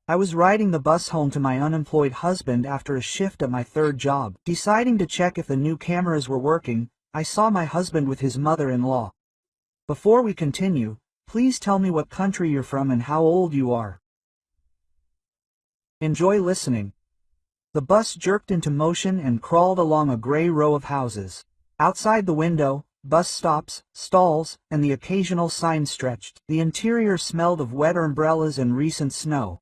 I was riding the bus home to my unemployed husband after a shift at my third job. Deciding to check if the new cameras were working, I saw my husband with his mother-in-law. Before we continue, please tell me what country you're from and how old you are. Enjoy listening. The bus jerked into motion and crawled along a gray row of houses. Outside the window, bus stops, stalls, and the occasional sign stretched. The interior smelled of wet umbrellas and recent snow.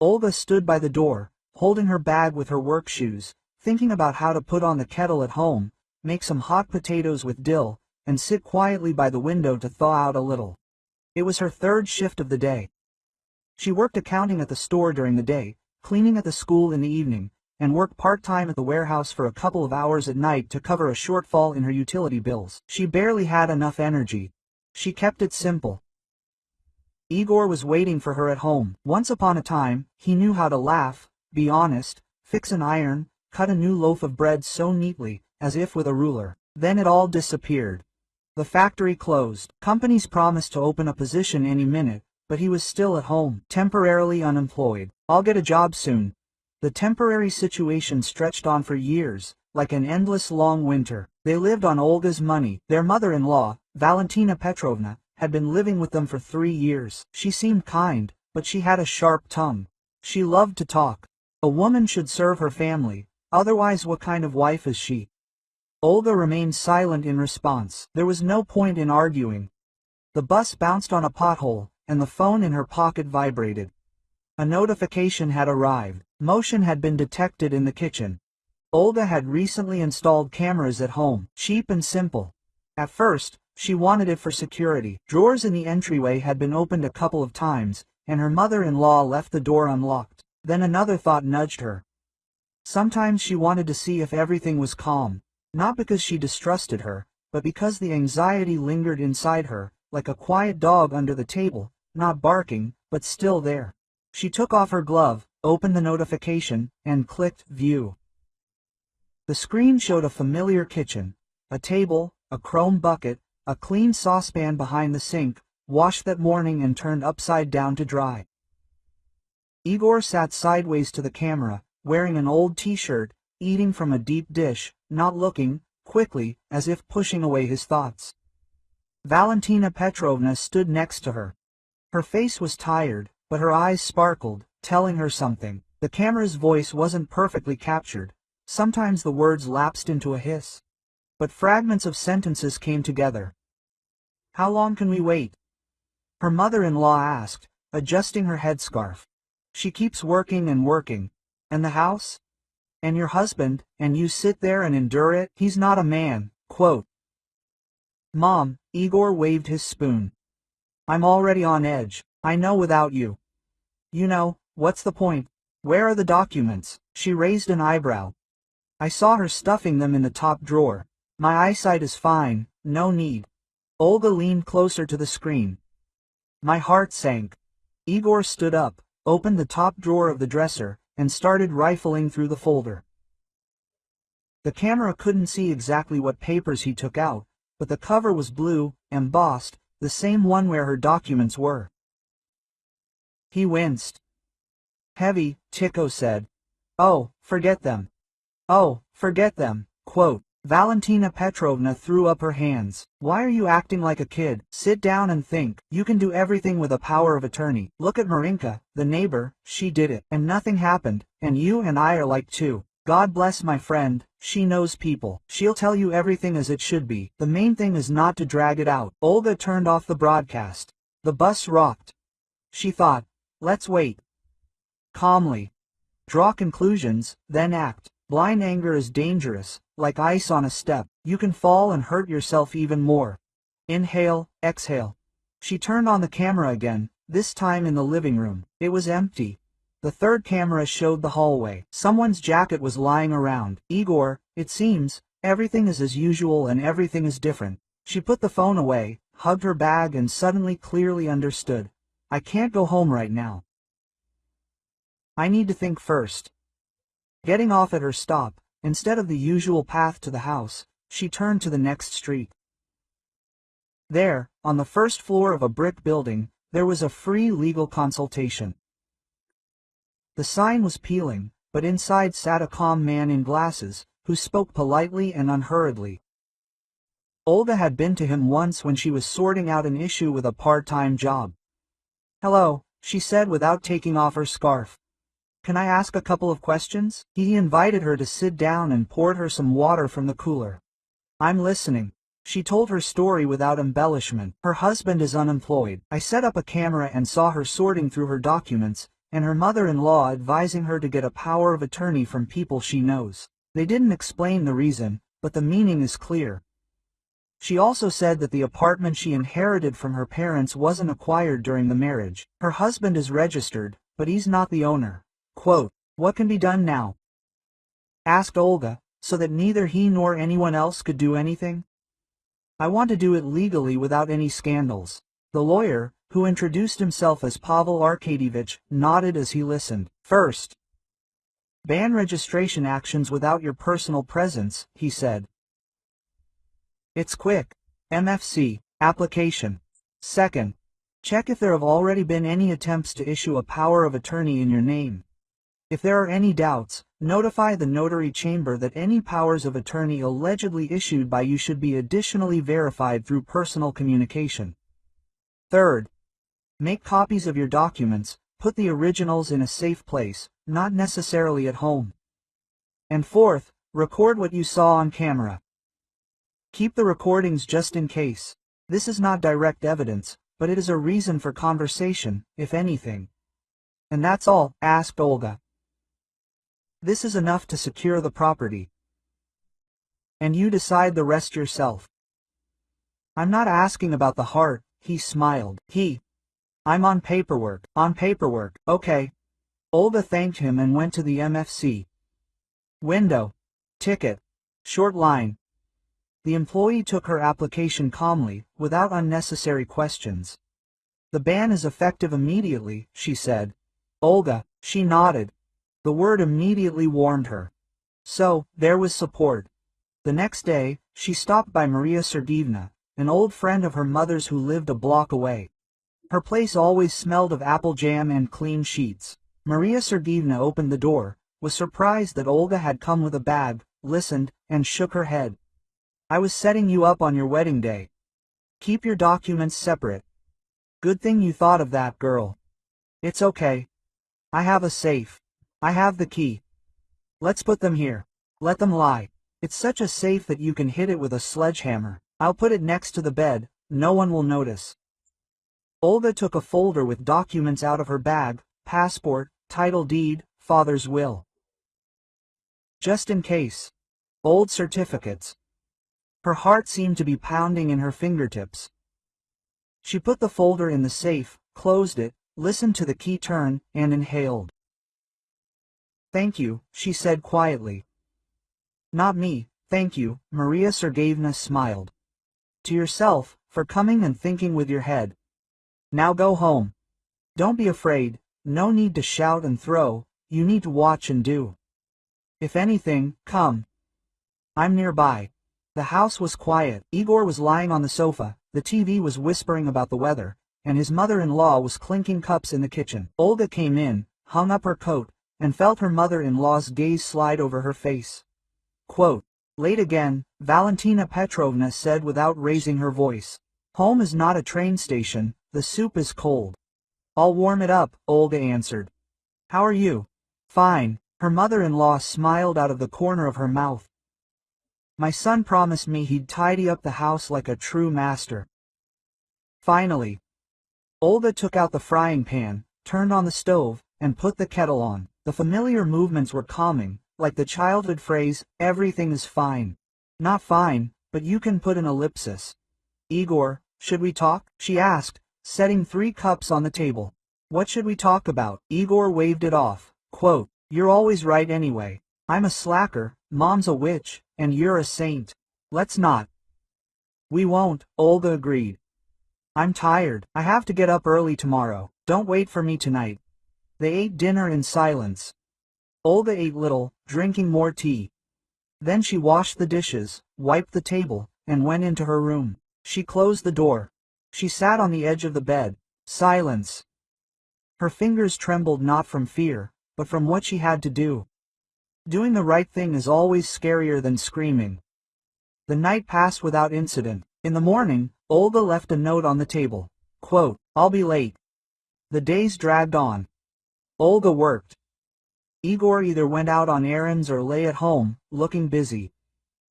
Olga stood by the door, holding her bag with her work shoes, thinking about how to put on the kettle at home, make some hot potatoes with dill, and sit quietly by the window to thaw out a little. It was her third shift of the day. She worked accounting at the store during the day, cleaning at the school in the evening, and worked part-time at the warehouse for a couple of hours at night to cover a shortfall in her utility bills. She barely had enough energy. She kept it simple. Igor was waiting for her at home. Once upon a time, he knew how to laugh, be honest, fix an iron, cut a new loaf of bread so neatly, as if with a ruler. Then it all disappeared. The factory closed. Companies promised to open a position any minute, but he was still at home, temporarily unemployed. I'll get a job soon. The temporary situation stretched on for years, like an endless long winter. They lived on Olga's money. Their mother-in-law, Valentina Petrovna, had been living with them for 3 years. She seemed kind, but she had a sharp tongue. She loved to talk. A woman should serve her family, otherwise what kind of wife is she? Olga remained silent in response. There was no point in arguing. The bus bounced on a pothole, and the phone in her pocket vibrated. A notification had arrived. Motion had been detected in the kitchen. Olga had recently installed cameras at home, cheap and simple. At first, she wanted it for security. Drawers in the entryway had been opened a couple of times, and her mother-in-law left the door unlocked. Then another thought nudged her. Sometimes she wanted to see if everything was calm, not because she distrusted her, but because the anxiety lingered inside her, like a quiet dog under the table, not barking, but still there. She took off her glove, opened the notification, and clicked View. The screen showed a familiar kitchen, a table, a chrome bucket, a clean saucepan behind the sink, washed that morning and turned upside down to dry. Igor sat sideways to the camera, wearing an old t-shirt, eating from a deep dish, not looking, quickly, as if pushing away his thoughts. Valentina Petrovna stood next to her. Her face was tired, but her eyes sparkled, telling her something. The camera's voice wasn't perfectly captured. Sometimes the words lapsed into a hiss. But fragments of sentences came together. "How long can we wait?" her mother-in-law asked, adjusting her headscarf. "She keeps working and working. And the house? And your husband, and you sit there and endure it? He's not a man." Quote. "Mom," Igor waved his spoon. "I'm already on edge. I know without you. You know, what's the point? Where are the documents?" She raised an eyebrow. "I saw her stuffing them in the top drawer. My eyesight is fine, no need." Olga leaned closer to the screen. My heart sank. Igor stood up, opened the top drawer of the dresser, and started rifling through the folder. The camera couldn't see exactly what papers he took out, but the cover was blue, embossed, the same one where her documents were. He winced. "Heavy," Tico said. "Oh, forget them." "Oh, forget them." Quote. Valentina Petrovna threw up her hands. "Why are you acting like a kid? Sit down and think. You can do everything with a power of attorney. Look at Marinka, the neighbor, she did it, and nothing happened, and you and I are like two. God bless my friend, she knows people. She'll tell you everything as it should be. The main thing is not to drag it out." Olga turned off the broadcast. The bus rocked. She thought, "Let's wait." Calmly. Draw conclusions, then act. Blind anger is dangerous, like ice on a step. You can fall and hurt yourself even more. Inhale, exhale. She turned on the camera again, this time in the living room. It was empty. The third camera showed the hallway. Someone's jacket was lying around. "Igor, it seems, everything is as usual and everything is different." She put the phone away, hugged her bag and suddenly clearly understood. "I can't go home right now. I need to think first." Getting off at her stop, instead of the usual path to the house, she turned to the next street. There, on the first floor of a brick building, There was a free legal consultation. The sign was peeling, but inside sat a calm man in glasses, who spoke politely and unhurriedly. Olga had been to him once when she was sorting out an issue with a part-time job. "Hello," she said without taking off her scarf. "Can I ask a couple of questions?" He invited her to sit down and poured her some water from the cooler. "I'm listening." She told her story without embellishment. Her husband is unemployed. I set up a camera and saw her sorting through her documents, and her mother-in-law advising her to get a power of attorney from people she knows. They didn't explain the reason, but the meaning is clear. She also said that the apartment she inherited from her parents wasn't acquired during the marriage. Her husband is registered, but he's not the owner. Quote, "What can be done now?" asked Olga, "so that neither he nor anyone else could do anything?" "I want to do it legally without any scandals." The lawyer, who introduced himself as Pavel Arkadievich, nodded as he listened. "First, ban registration actions without your personal presence," he said. "It's quick. MFC, application. Second, check if there have already been any attempts to issue a power of attorney in your name. If there are any doubts, notify the notary chamber that any powers of attorney allegedly issued by you should be additionally verified through personal communication. Third, make copies of your documents, put the originals in a safe place, not necessarily at home. And fourth, record what you saw on camera. Keep the recordings just in case. This is not direct evidence, but it is a reason for conversation, if anything." "And that's all?" asked Olga. "This is enough to secure the property. And you decide the rest yourself." "I'm not asking about the heart," he smiled. "I'm on paperwork." "On paperwork, okay." Olga thanked him and went to the MFC. Window. Ticket. Short line. The employee took her application calmly, without unnecessary questions. "The ban is effective immediately," she said. Olga, she nodded. The word immediately warmed her. So, there was support. The next day, she stopped by Maria Sergeevna, an old friend of her mother's who lived a block away. Her place always smelled of apple jam and clean sheets. Maria Sergeevna opened the door, was surprised that Olga had come with a bag, listened, and shook her head. "I was setting you up on your wedding day. Keep your documents separate." "Good thing you thought of that, girl." "It's okay. I have a safe. I have the key. Let's put them here. Let them lie. It's such a safe that you can hit it with a sledgehammer. I'll put it next to the bed, no one will notice." Olga took a folder with documents out of her bag, passport, title deed, father's will. Just in case. Old certificates. Her heart seemed to be pounding in her fingertips. She put the folder in the safe, closed it, listened to the key turn, and inhaled. "Thank you," she said quietly. "Not me, thank you," Maria Sergeevna smiled. "To yourself, for coming and thinking with your head. Now go home. Don't be afraid, no need to shout and throw, you need to watch and do. If anything, come. I'm nearby." The house was quiet. Igor was lying on the sofa, the TV was whispering about the weather, and his mother-in-law was clinking cups in the kitchen. Olga came in, hung up her coat, and felt her mother-in-law's gaze slide over her face. Quote, "Late again," Valentina Petrovna said without raising her voice. "Home is not a train station, the soup is cold." "I'll warm it up," Olga answered. "How are you?" "Fine." Her mother-in-law smiled out of the corner of her mouth. "My son promised me he'd tidy up the house like a true master." Finally, Olga took out the frying pan, turned on the stove, and put the kettle on. The familiar movements were calming, like the childhood phrase, "Everything is fine." Not fine, but you can put an ellipsis. "Igor, should we talk?" she asked, setting 3 cups on the table. "What should we talk about?" Igor waved it off. Quote, "You're always right anyway. I'm a slacker, Mom's a witch, and you're a saint. Let's not." "We won't," Olga agreed. "I'm tired. I have to get up early tomorrow. Don't wait for me tonight." They ate dinner in silence. Olga ate little, drinking more tea. Then she washed the dishes, wiped the table, and went into her room. She closed the door. She sat on the edge of the bed, Silence. Her fingers trembled not from fear, but from what she had to do. Doing the right thing is always scarier than screaming. The night passed without incident. In the morning, Olga left a note on the table. Quote, "I'll be late." The days dragged on. Olga worked. Igor either went out on errands or lay at home, looking busy.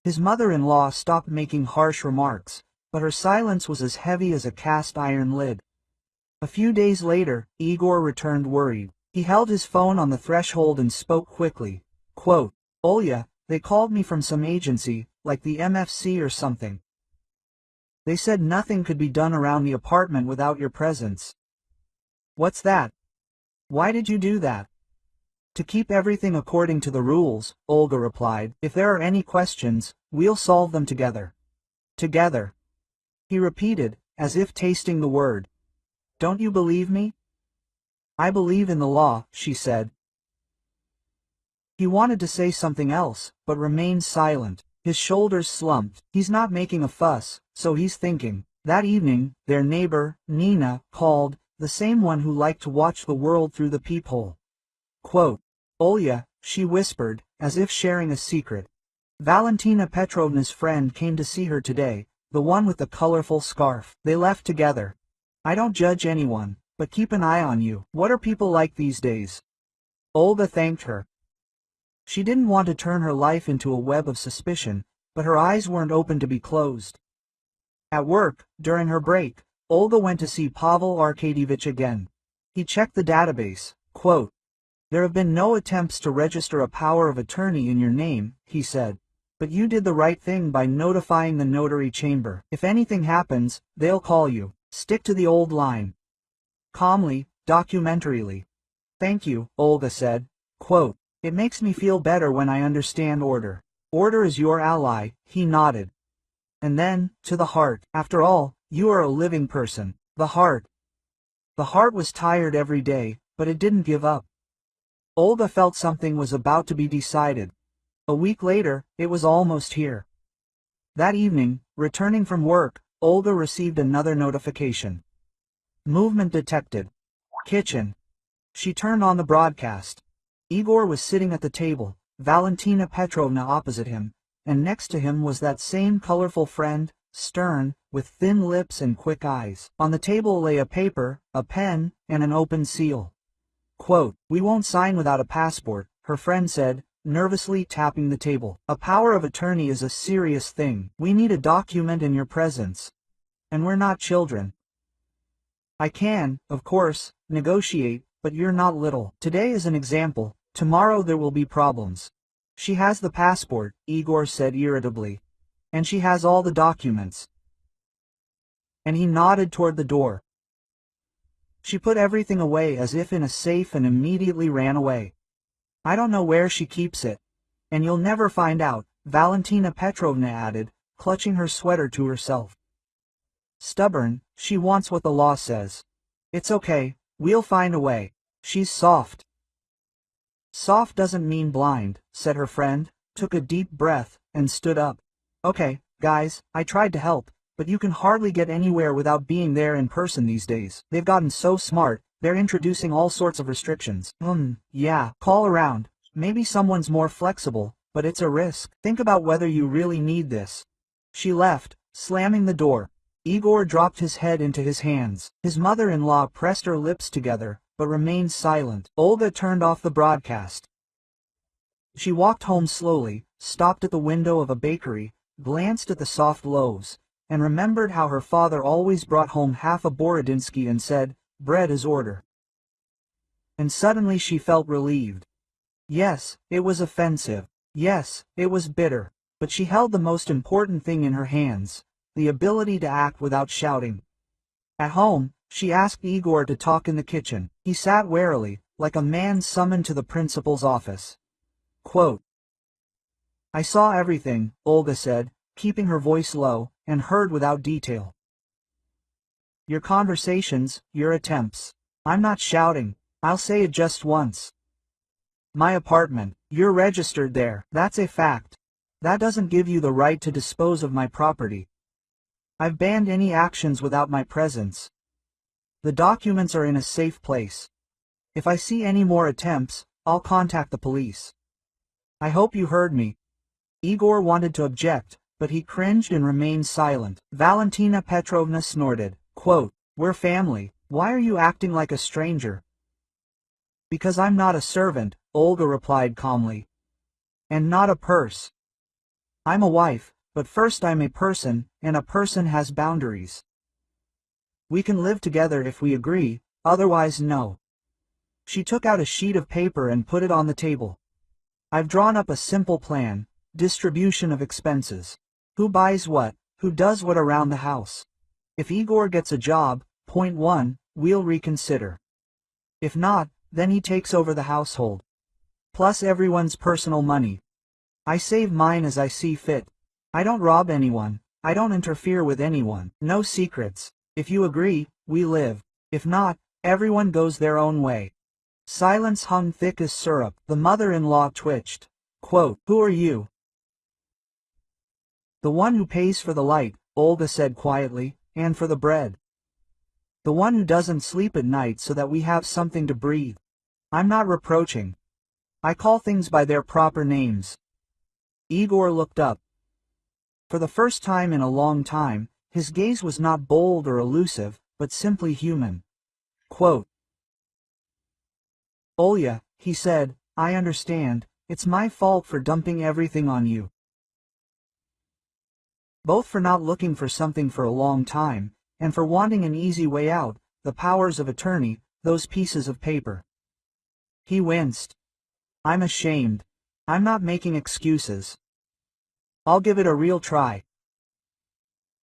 His mother-in-law stopped making harsh remarks, but her silence was as heavy as a cast-iron lid. A few days later, Igor returned worried. He held his phone on the threshold and spoke quickly. Quote, "Olya, they called me from some agency, like the MFC or something. They said nothing could be done around the apartment without your presence." "What's that? Why did you do that?" "To keep everything according to the rules," Olga replied. "If there are any questions, we'll solve them together." Together. He repeated, as if tasting the word. "Don't you believe me?" "I believe in the law," she said. He wanted to say something else, but remained silent. His shoulders slumped. He's not making a fuss, so he's thinking. That evening, their neighbor, Nina, called, the same one who liked to watch the world through the peephole. Quote, "Olya," she whispered, as if sharing a secret. "Valentina Petrovna's friend came to see her today, the one with the colorful scarf. They left together. I don't judge anyone, but keep an eye on you. What are people like these days?" Olga thanked her. She didn't want to turn her life into a web of suspicion, but her eyes weren't open to be closed. At work, during her break, Olga went to see Pavel Arkadyevich again. He checked the database. Quote, "There have been no attempts to register a power of attorney in your name," he said. "But you did the right thing by notifying the notary chamber. If anything happens, they'll call you. Stick to the old line." Calmly, documentarily. "Thank you," Olga said. Quote, "It makes me feel better when I understand order. Order is your ally," he nodded. And then, to the heart, "After all, you are a living person." The heart. The heart was tired every day, but it didn't give up. Olga felt something was about to be decided. A week later, it was almost here. That evening, returning from work, Olga received another notification. Movement detected. Kitchen. She turned on the broadcast. Igor was sitting at the table, Valentina Petrovna opposite him, and next to him was that same colorful friend, stern, with thin lips and quick eyes. On the table lay a paper, a pen, and an open seal. Quote, "We won't sign without a passport," her friend said, nervously tapping the table. "A power of attorney is a serious thing. We need a document in your presence. And we're not children. I can, of course, negotiate, but you're not little. Today is an example. Tomorrow there will be problems." "She has the passport," Igor said irritably. "And she has all the documents." And he nodded toward the door. "She put everything away as if in a safe and immediately ran away. I don't know where she keeps it. And you'll never find out," Valentina Petrovna added, clutching her sweater to herself. "Stubborn, she wants what the law says. It's okay, we'll find a way. She's soft." "Soft doesn't mean blind," said her friend, took a deep breath, and stood up. "Okay, guys, I tried to help, but you can hardly get anywhere without being there in person these days. They've gotten so smart, they're introducing all sorts of restrictions." Yeah, call around. Maybe someone's more flexible, but it's a risk. Think about whether you really need this." She left, slamming the door. Igor dropped his head into his hands. His mother-in-law pressed her lips together, but remained silent. Olga turned off the broadcast. She walked home slowly, stopped at the window of a bakery, glanced at the soft loaves, and remembered how her father always brought home half a Borodinsky and said, "Bread is order." And suddenly she felt relieved. Yes, it was offensive. Yes, it was bitter. But she held the most important thing in her hands, the ability to act without shouting. At home, she asked Igor to talk in the kitchen. He sat warily, like a man summoned to the principal's office. Quote, "I saw everything," Olga said, keeping her voice low, "and heard without detail. Your conversations, your attempts. I'm not shouting. I'll say it just once. My apartment, you're registered there. That's a fact. That doesn't give you the right to dispose of my property. I've banned any actions without my presence. The documents are in a safe place. If I see any more attempts, I'll contact the police. I hope you heard me. Igor wanted to object, but he cringed and remained silent. Valentina Petrovna snorted, quote, "We're family. Why are you acting like a stranger?" "Because I'm not a servant," Olga replied calmly. "And not a purse. I'm a wife, but first I'm a person, and a person has boundaries. We can live together if we agree, otherwise no." She took out a sheet of paper and put it on the table. "I've drawn up a simple plan, distribution of expenses. Who buys what, who does what around the house. If Igor gets a job, point one, we'll reconsider. If not, then he takes over the household. Plus everyone's personal money. I save mine as I see fit. I don't rob anyone, I don't interfere with anyone, no secrets. If you agree, we live. If not, everyone goes their own way." Silence hung thick as syrup. The mother-in-law twitched. Quote, "Who are you?" "The one who pays for the light," Olga said quietly, "and for the bread. The one who doesn't sleep at night so that we have something to breathe. I'm not reproaching. I call things by their proper names." Igor looked up. For the first time in a long time, his gaze was not bold or elusive, but simply human. Quote, "Olya," he said, "I understand, it's my fault for dumping everything on you. Both for not looking for something for a long time, and for wanting an easy way out, the powers of attorney, those pieces of paper." He winced. "I'm ashamed. I'm not making excuses. I'll give it a real try.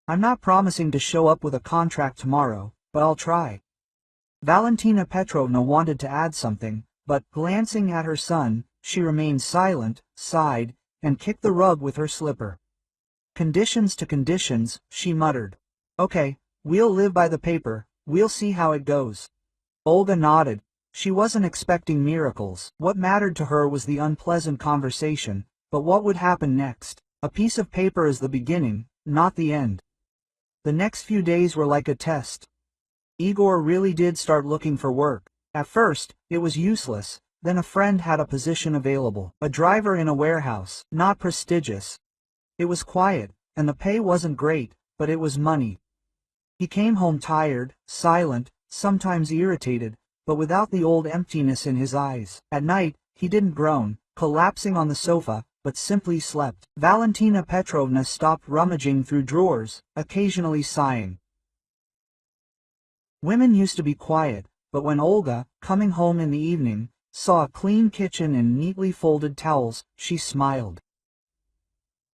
I'm not promising to show up with a contract tomorrow, but I'll try." Valentina Petrovna wanted to add something, but, glancing at her son, she remained silent, sighed, and kicked the rug with her slipper. "Conditions to conditions," she muttered. "Okay, we'll live by the paper, we'll see how it goes." Olga nodded. She wasn't expecting miracles. What mattered to her was the unpleasant conversation, but what would happen next? A piece of paper is the beginning, not the end. The next few days were like a test. Igor really did start looking for work. At first, it was useless, then a friend had a position available. A driver in a warehouse, not prestigious. It was quiet, and the pay wasn't great, but it was money. He came home tired, silent, sometimes irritated, but without the old emptiness in his eyes. At night, he didn't groan, collapsing on the sofa, but simply slept. Valentina Petrovna stopped rummaging through drawers, occasionally sighing. Women used to be quiet, but when Olga, coming home in the evening, saw a clean kitchen and neatly folded towels, she smiled.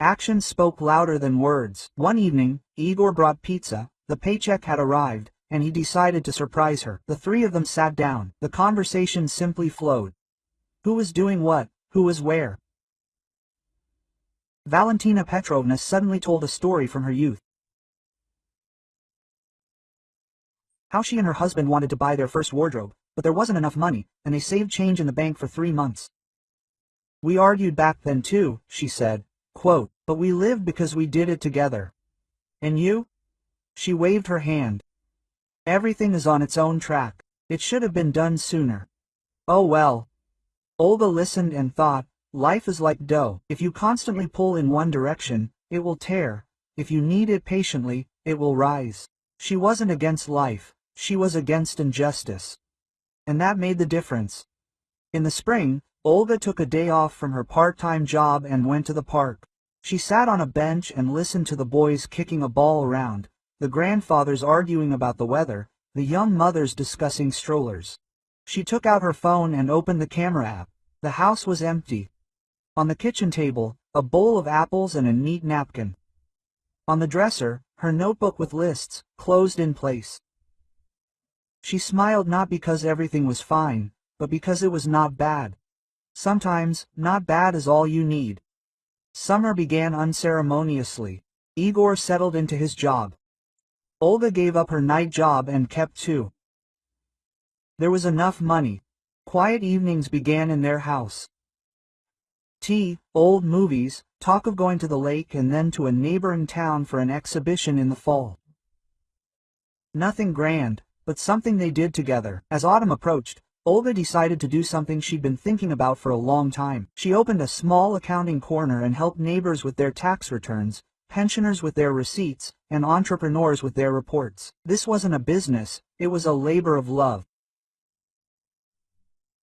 Actions spoke louder than words. One evening, Igor brought pizza, the paycheck had arrived, and he decided to surprise her. The three of them sat down. The conversation simply flowed. Who was doing what? Who was where? Valentina Petrovna suddenly told a story from her youth. How she and her husband wanted to buy their first wardrobe, but there wasn't enough money, and they saved change in the bank for 3 months. "We argued back then too," she said. Quote, "But we lived because we did it together. And you?" She waved her hand. "Everything is on its own track. It should have been done sooner." "Oh well." Olga listened and thought, life is like dough. If you constantly pull in one direction, it will tear. If you knead it patiently, it will rise. She wasn't against life, she was against injustice. And that made the difference. In the spring, Olga took a day off from her part-time job and went to the park. She sat on a bench and listened to the boys kicking a ball around, the grandfathers arguing about the weather, the young mothers discussing strollers. She took out her phone and opened the camera app. The house was empty. On the kitchen table, a bowl of apples and a neat napkin. On the dresser, her notebook with lists, closed in place. She smiled not because everything was fine, but because it was not bad. Sometimes, not bad is all you need. Summer began unceremoniously. Igor settled into his job. Olga gave up her night job and kept 2. There was enough money. Quiet evenings began in their house. Tea, old movies, talk of going to the lake and then to a neighboring town for an exhibition in the fall. Nothing grand, but something they did together. As autumn approached, Olga decided to do something she'd been thinking about for a long time. She opened a small accounting corner and helped neighbors with their tax returns, pensioners with their receipts, and entrepreneurs with their reports. This wasn't a business, it was a labor of love.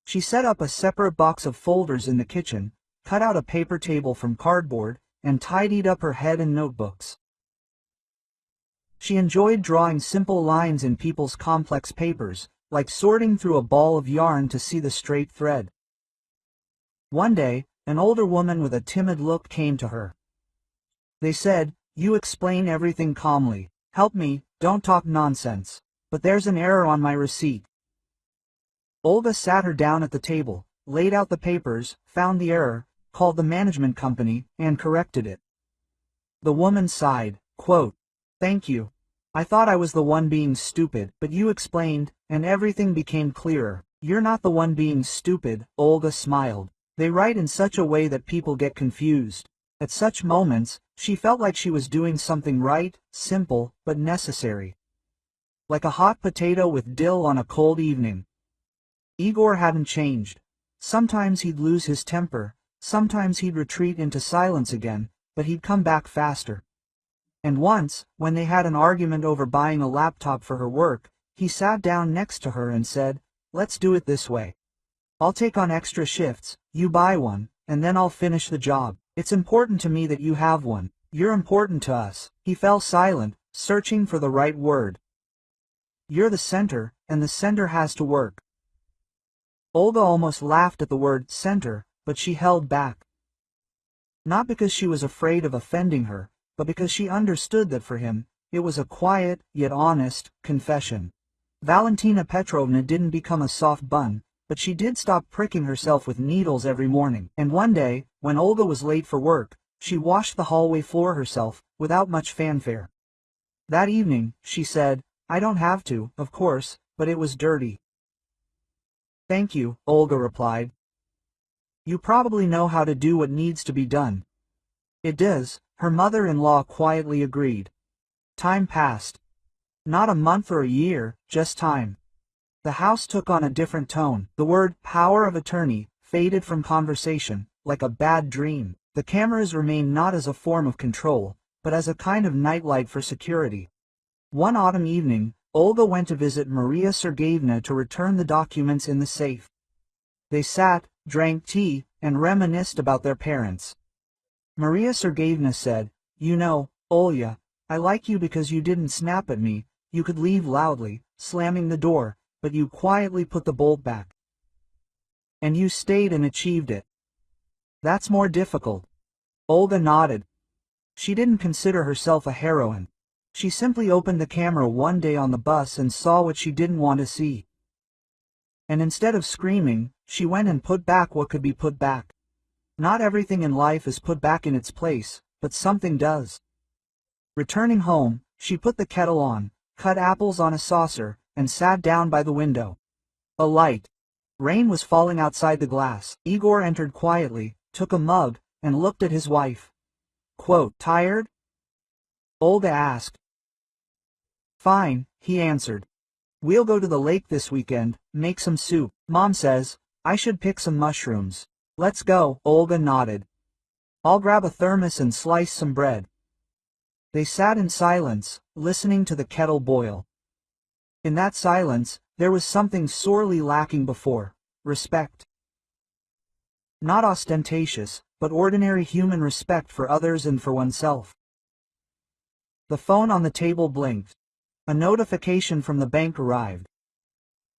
She set up a separate box of folders in the kitchen, cut out a paper table from cardboard, and tidied up her head and notebooks. She enjoyed drawing simple lines in people's complex papers, like sorting through a ball of yarn to see the straight thread. One day, an older woman with a timid look came to her. They said, "You explain everything calmly. Help me, don't talk nonsense. But there's an error on my receipt." Olga sat her down at the table, laid out the papers, found the error, called the management company, and corrected it. The woman sighed, quote, "Thank you. I thought I was the one being stupid, but you explained, and everything became clearer." "You're not the one being stupid," Olga smiled. "They write in such a way that people get confused." At such moments, she felt like she was doing something right, simple, but necessary. Like a hot potato with dill on a cold evening. Igor hadn't changed. Sometimes he'd lose his temper, sometimes he'd retreat into silence again, but he'd come back faster. And once, when they had an argument over buying a laptop for her work, he sat down next to her and said, "Let's do it this way. I'll take on extra shifts, you buy one, and then I'll finish the job. It's important to me that you have one. You're important to us." He fell silent, searching for the right word. "You're the center, and the center has to work." Olga almost laughed at the word center, but she held back. Not because she was afraid of offending her, but because she understood that for him, it was a quiet, yet honest, confession. Valentina Petrovna didn't become a soft bun, but she did stop pricking herself with needles every morning. And one day, when Olga was late for work, she washed the hallway floor herself, without much fanfare. That evening, she said, "I don't have to, of course, but it was dirty." "Thank you," Olga replied. "You probably know how to do what needs to be done." "It does," her mother-in-law quietly agreed. Time passed. Not a month or a year, just time. The house took on a different tone. The word power of attorney faded from conversation, like a bad dream. The cameras remained not as a form of control, but as a kind of nightlight for security. One autumn evening, Olga went to visit Maria Sergeyevna to return the documents in the safe. They sat, drank tea, and reminisced about their parents. Maria Sergeyevna said, "You know, Olya, I like you because you didn't snap at me. You could leave loudly, slamming the door, but you quietly put the bolt back. And you stayed and achieved it. That's more difficult." Olga nodded. She didn't consider herself a heroine. She simply opened the camera one day on the bus and saw what she didn't want to see. And instead of screaming, she went and put back what could be put back. Not everything in life is put back in its place, but something does. Returning home, she put the kettle on, cut apples on a saucer, and sat down by the window. A light. Rain was falling outside the glass. Igor entered quietly, took a mug, and looked at his wife. Quote, "Tired?" Olga asked. "Fine," he answered. "We'll go to the lake this weekend, make some soup. Mom says I should pick some mushrooms." "Let's go," Olga nodded. "I'll grab a thermos and slice some bread." They sat in silence, listening to the kettle boil. In that silence, there was something sorely lacking before: respect. Not ostentatious, but ordinary human respect for others and for oneself. The phone on the table blinked. A notification from the bank arrived.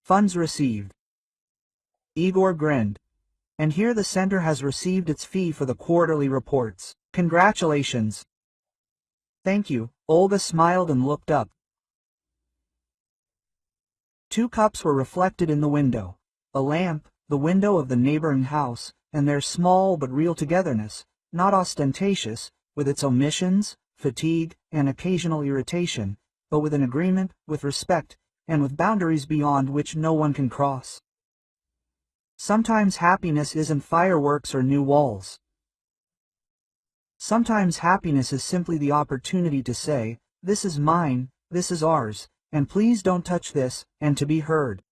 Funds received. Igor grinned. "And here the center has received its fee for the quarterly reports. Congratulations." "Thank you," Olga smiled and looked up. Two cups were reflected in the window. A lamp, the window of the neighboring house, and their small but real togetherness, not ostentatious, with its omissions, fatigue, and occasional irritation, but with an agreement, with respect, and with boundaries beyond which no one can cross. Sometimes happiness isn't fireworks or new walls. Sometimes happiness is simply the opportunity to say, "This is mine, this is ours, and please don't touch this, and to be heard.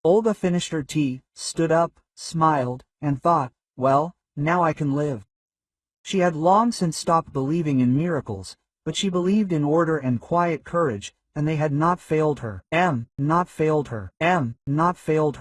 Olga finished her tea, stood up, smiled, and thought, well, now I can live. She had long since stopped believing in miracles, but she believed in order and quiet courage, and they had not failed her. Not failed her. Not failed her.